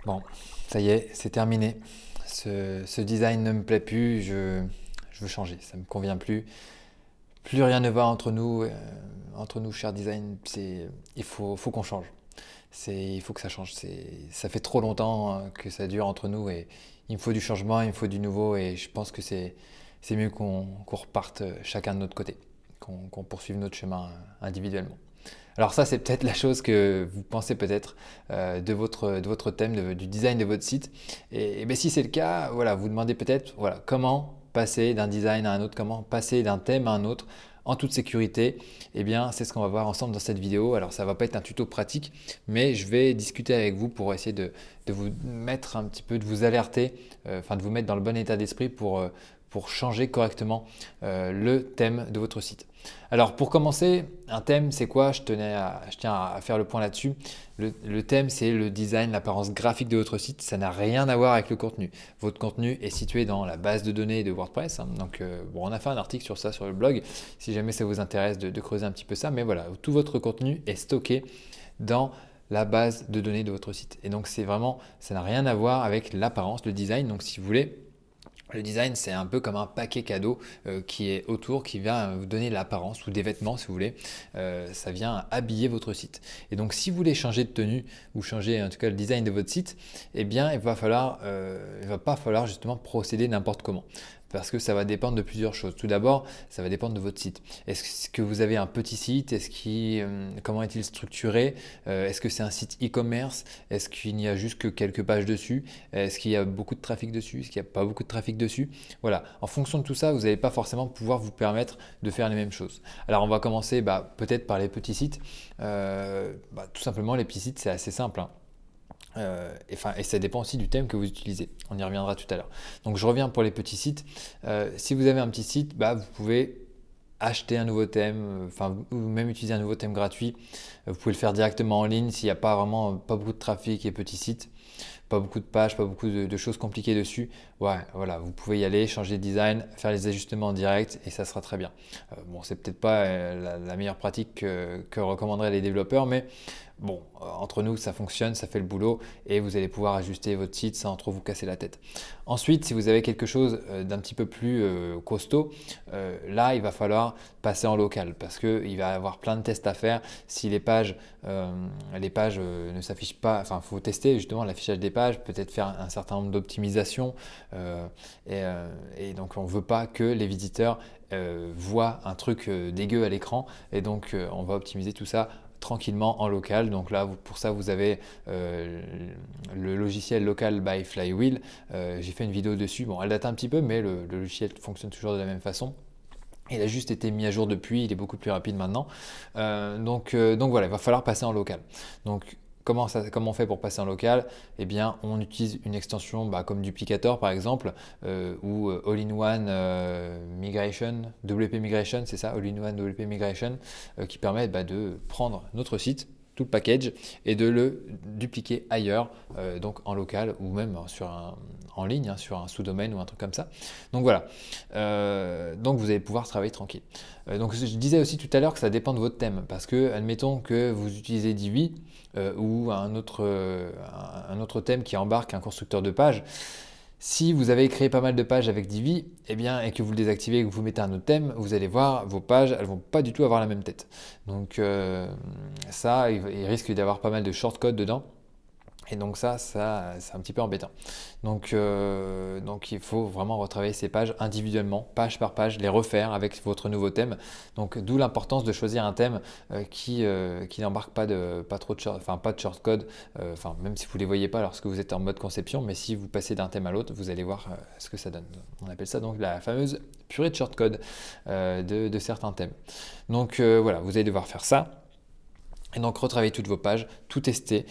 Bon, ça y est, c'est terminé. Ce design ne me plaît plus, je veux changer, ça me convient plus. Plus rien ne va entre nous, cher design. Il faut qu'on change. Il faut que ça change. Ça fait trop longtemps que ça dure entre nous et il me faut du changement, il me faut du nouveau et je pense que c'est mieux qu'on reparte chacun de notre côté, qu'on poursuive notre chemin individuellement. Alors ça, c'est peut-être la chose que vous pensez peut-être de votre thème, du design de votre site. Et ben, si c'est le cas, voilà, vous demandez peut-être voilà, comment passer d'un design à un autre, comment passer d'un thème à un autre en toute sécurité. Eh bien, c'est ce qu'on va voir ensemble dans cette vidéo. Alors, ça ne va pas être un tuto pratique, mais je vais discuter avec vous pour essayer de vous mettre un petit peu, de vous alerter, enfin de vous mettre dans le bon état d'esprit pour changer correctement le thème de votre site. Alors pour commencer, un thème c'est quoi? Je tiens à faire le point là-dessus. Le thème c'est le design, l'apparence graphique de votre site. Ça n'a rien à voir avec le contenu. Votre contenu est situé dans la base de données de WordPress, hein. Donc bon, on a fait un article sur ça sur le blog si jamais ça vous intéresse de creuser un petit peu ça. Mais voilà, tout votre contenu est stocké dans la base de données de votre site. Et donc c'est vraiment, ça n'a rien à voir avec l'apparence, le design. Donc si vous voulez, le design, c'est un peu comme un paquet cadeau qui est autour, qui vient vous donner l'apparence ou des vêtements si vous voulez. Ça vient habiller votre site. Et donc, si vous voulez changer de tenue ou changer en tout cas le design de votre site, eh bien, il va pas falloir justement procéder n'importe comment. Parce que ça va dépendre de plusieurs choses. Tout d'abord, ça va dépendre de votre site. Est-ce que vous avez un petit site? Comment est-il structuré? Est-ce que c'est un site e-commerce? Est-ce qu'il n'y a juste que quelques pages dessus? Est-ce qu'il y a beaucoup de trafic dessus? Est-ce qu'il n'y a pas beaucoup de trafic dessus? Voilà, en fonction de tout ça, vous n'allez pas forcément pouvoir vous permettre de faire les mêmes choses. Alors on va commencer peut-être par les petits sites. Tout simplement, les petits sites, c'est assez simple, hein. Et ça dépend aussi du thème que vous utilisez. On y reviendra tout à l'heure. Donc je reviens pour les petits sites. Si vous avez un petit site, vous pouvez acheter un nouveau thème, ou même utiliser un nouveau thème gratuit. Vous pouvez le faire directement en ligne s'il n'y a pas beaucoup de trafic et petit site, pas beaucoup de pages, pas beaucoup de choses compliquées dessus. Ouais, voilà, vous pouvez y aller, changer de design, faire les ajustements en direct et ça sera très bien. Bon, c'est peut-être pas la meilleure pratique que recommanderaient les développeurs, mais bon, entre nous, ça fonctionne, ça fait le boulot et vous allez pouvoir ajuster votre site sans trop vous casser la tête. Ensuite, si vous avez quelque chose d'un petit peu plus costaud, là, il va falloir passer en local parce qu'il va y avoir plein de tests à faire. Si les pages ne s'affichent pas, enfin, il faut tester justement l'affichage des pages, peut-être faire un certain nombre d'optimisations. Et donc, on ne veut pas que les visiteurs voient un truc dégueu à l'écran. Et donc, on va optimiser tout ça tranquillement en local. Donc là, pour ça, vous avez le logiciel Local by Flywheel. J'ai fait une vidéo dessus. Bon, elle date un petit peu, mais le logiciel fonctionne toujours de la même façon. Il a juste été mis à jour depuis, il est beaucoup plus rapide maintenant. Donc voilà, il va falloir passer en local. Donc comment on fait pour passer en local? Eh bien, on utilise une extension comme Duplicator par exemple, ou All-in-One Migration, WP Migration, c'est ça, All-in-One WP Migration, qui permet de prendre notre site, tout le package, et de le dupliquer ailleurs, donc en local ou même en ligne, hein, sur un sous-domaine ou un truc comme ça. Donc voilà, donc vous allez pouvoir travailler tranquille. Donc je disais aussi tout à l'heure que ça dépend de votre thème, parce que admettons que vous utilisez Divi ou un autre thème qui embarque un constructeur de pages. Si vous avez créé pas mal de pages avec Divi, eh bien, et que vous le désactivez et que vous mettez un autre thème, vous allez voir, vos pages, elles vont pas du tout avoir la même tête. Donc ça, il risque d'y avoir pas mal de shortcodes dedans. Et donc ça c'est un petit peu embêtant. Donc il faut vraiment retravailler ces pages individuellement, page par page, les refaire avec votre nouveau thème. Donc d'où l'importance de choisir un thème qui n'embarque pas trop de pas de shortcode, même si vous ne les voyez pas lorsque vous êtes en mode conception, mais si vous passez d'un thème à l'autre, vous allez voir ce que ça donne. On appelle ça donc la fameuse purée de shortcode de certains thèmes. Donc voilà, vous allez devoir faire ça. Et donc retravailler toutes vos pages, tout tester,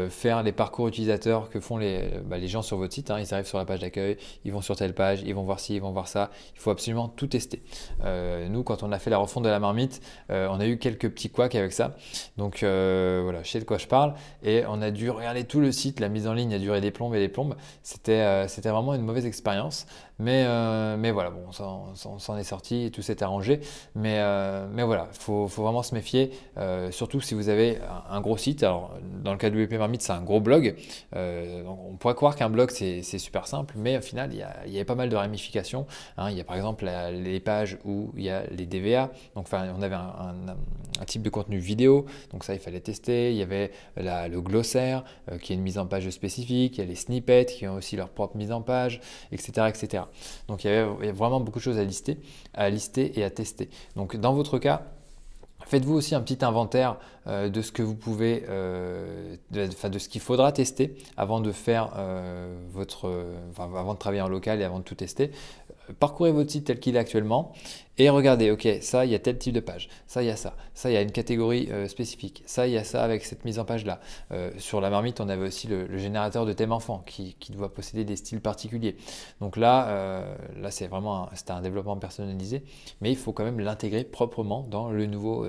faire les parcours utilisateurs que font les gens sur votre site, hein. Ils arrivent sur la page d'accueil, ils vont sur telle page, ils vont voir ci, ils vont voir ça. Il faut absolument tout tester. Nous, quand on a fait la refonte de la marmite, on a eu quelques petits couacs avec ça. Donc voilà, je sais de quoi je parle. Et on a dû regarder tout le site, la mise en ligne a duré des plombes et des plombes. C'était vraiment une mauvaise expérience. Mais voilà, bon, on s'en est sorti et tout s'est arrangé. Mais voilà, il faut vraiment se méfier, surtout si vous avez avez un gros site. Alors, dans le cas de WP Marmite, c'est un gros blog. Donc on pourrait croire qu'un blog, c'est super simple, mais au final, il y avait pas mal de ramifications. Hein. Il y a par exemple les pages où il y a les DVA. Donc, enfin, on avait un type de contenu vidéo. Donc ça, il fallait tester. Il y avait le glossaire, qui est une mise en page spécifique. Il y a les snippets qui ont aussi leur propre mise en page, etc., etc. Donc, il y avait vraiment beaucoup de choses à lister et à tester. Donc, dans votre cas, faites-vous aussi un petit inventaire de ce que vous pouvez, de ce qu'il faudra tester avant de faire avant de travailler en local et avant de tout tester. Parcourez votre site tel qu'il est actuellement et regardez, ok, ça, il y a tel type de page, ça, il y a ça, ça, il y a une catégorie spécifique, ça, il y a ça avec cette mise en page-là. Sur la Marmite, on avait aussi le générateur de thème enfant qui doit posséder des styles particuliers. Donc là c'est vraiment c'était un développement personnalisé, mais il faut quand même l'intégrer proprement dans le nouveau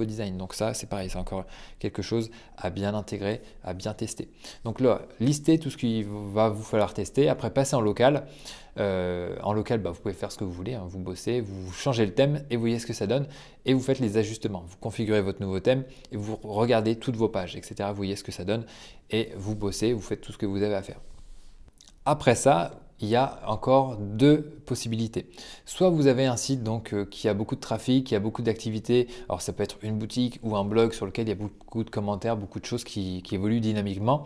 design. Donc ça, c'est pareil, c'est encore quelque chose à bien intégrer, à bien tester. Donc là, listez tout ce qu'il va vous falloir tester, après passez en local. En local, vous pouvez faire ce que vous voulez, hein. Vous bossez, vous changez le thème et vous voyez ce que ça donne et vous faites les ajustements. Vous configurez votre nouveau thème et vous regardez toutes vos pages, etc. Vous voyez ce que ça donne et vous bossez, vous faites tout ce que vous avez à faire. Après ça, il y a encore deux possibilités. Soit vous avez un site qui a beaucoup de trafic, qui a beaucoup d'activités. Alors ça peut être une boutique ou un blog sur lequel il y a beaucoup de commentaires, beaucoup de choses qui évoluent dynamiquement.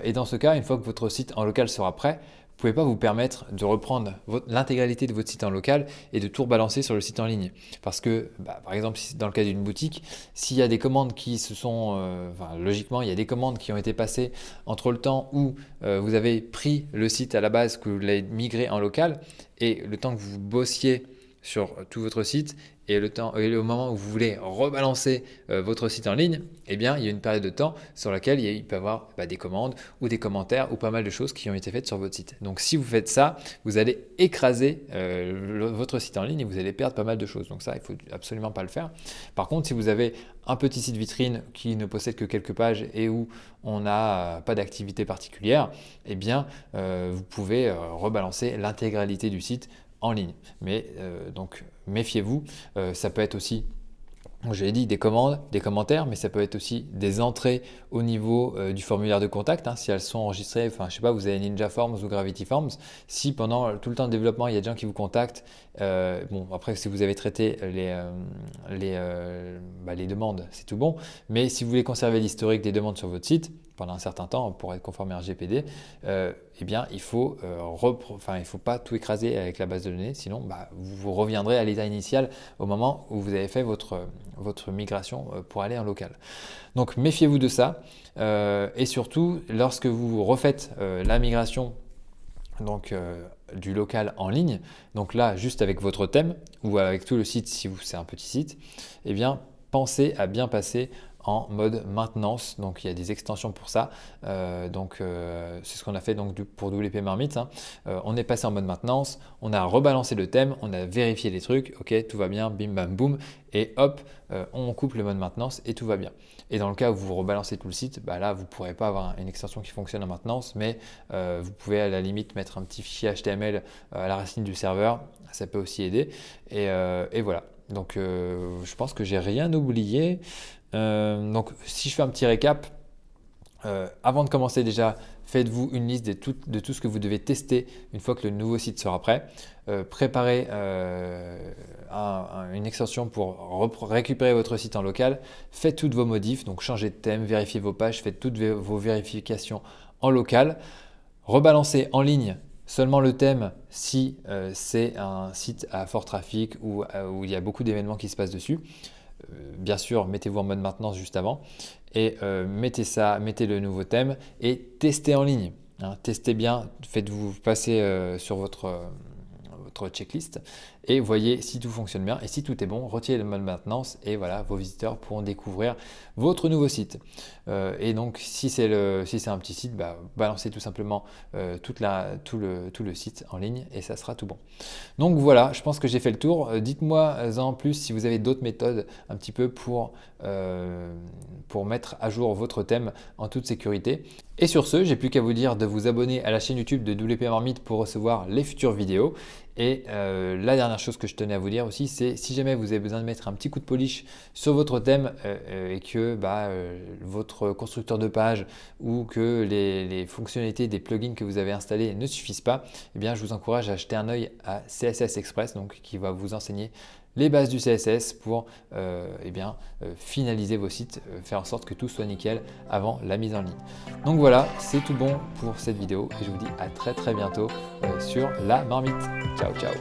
Et dans ce cas, une fois que votre site en local sera prêt, vous ne pouvez pas vous permettre de reprendre l'intégralité de votre site en local et de tout rebalancer sur le site en ligne. Parce que, par exemple, dans le cas d'une boutique, s'il y a des commandes qui se sont… logiquement, il y a des commandes qui ont été passées entre le temps où vous avez pris le site à la base, que vous l'avez migré en local, et le temps que vous bossiez sur tout votre site et au moment où vous voulez rebalancer votre site en ligne, eh bien, il y a une période de temps sur laquelle il peut y avoir des commandes ou des commentaires ou pas mal de choses qui ont été faites sur votre site. Donc, si vous faites ça, vous allez écraser votre site en ligne et vous allez perdre pas mal de choses. Donc ça, il ne faut absolument pas le faire. Par contre, si vous avez un petit site vitrine qui ne possède que quelques pages et où on n'a pas d'activité particulière, eh bien, vous pouvez rebalancer l'intégralité du site en ligne. Mais donc méfiez-vous, ça peut être aussi, je l'ai dit, des commandes, des commentaires, mais ça peut être aussi des entrées au niveau du formulaire de contact, hein, si elles sont enregistrées, je sais pas, vous avez Ninja Forms ou Gravity Forms, si pendant tout le temps de développement, il y a des gens qui vous contactent, après si vous avez traité les demandes, c'est tout bon, mais si vous voulez conserver l'historique des demandes sur votre site, pendant un certain temps pour être conforme à RGPD, eh bien, il faut pas tout écraser avec la base de données, sinon vous reviendrez à l'état initial au moment où vous avez fait votre migration pour aller en local. Donc méfiez-vous de ça et surtout lorsque vous refaites la migration du local en ligne, donc là juste avec votre thème ou avec tout le site si c'est un petit site, eh bien pensez à bien passer en mode maintenance. Donc il y a des extensions pour ça. C'est ce qu'on a fait pour WP Marmite. Hein. On est passé en mode maintenance, on a rebalancé le thème, on a vérifié les trucs, ok, tout va bien, bim bam boum, et hop, on coupe le mode maintenance et tout va bien. Et dans le cas où vous rebalancez tout le site, là vous ne pourrez pas avoir une extension qui fonctionne en maintenance, mais vous pouvez à la limite mettre un petit fichier HTML à la racine du serveur, ça peut aussi aider. Et voilà. Donc je pense que j'ai rien oublié. Donc si je fais un petit récap, avant de commencer déjà, faites-vous une liste de tout ce que vous devez tester une fois que le nouveau site sera prêt. Préparez une extension pour récupérer votre site en local. Faites toutes vos modifs, donc changez de thème, vérifiez vos pages, faites toutes vos vérifications en local. Rebalancez en ligne seulement le thème si c'est un site à fort trafic ou où il y a beaucoup d'événements qui se passent dessus. Bien sûr, mettez-vous en mode maintenance juste avant et mettez le nouveau thème et testez en ligne. Hein, testez bien, faites-vous passer sur votre checklist et voyez si tout fonctionne bien. Et si tout est bon, retirez le mode maintenance et voilà, vos visiteurs pourront découvrir votre nouveau site. Et donc, si c'est un petit site, balancez tout simplement tout le site en ligne et ça sera tout bon. Donc voilà, je pense que j'ai fait le tour. Dites-moi en plus si vous avez d'autres méthodes un petit peu pour mettre à jour votre thème en toute sécurité. Et sur ce, j'ai plus qu'à vous dire de vous abonner à la chaîne YouTube de WP Marmite pour recevoir les futures vidéos. Et la dernière dernière chose que je tenais à vous dire aussi, c'est si jamais vous avez besoin de mettre un petit coup de polish sur votre thème et que votre constructeur de page ou que les fonctionnalités des plugins que vous avez installés ne suffisent pas, eh bien, je vous encourage à jeter un œil à CSS Express, donc, qui va vous enseigner les bases du CSS pour finaliser vos sites, faire en sorte que tout soit nickel avant la mise en ligne. Donc voilà, c'est tout bon pour cette vidéo et je vous dis à très bientôt sur la marmite. Ciao ciao.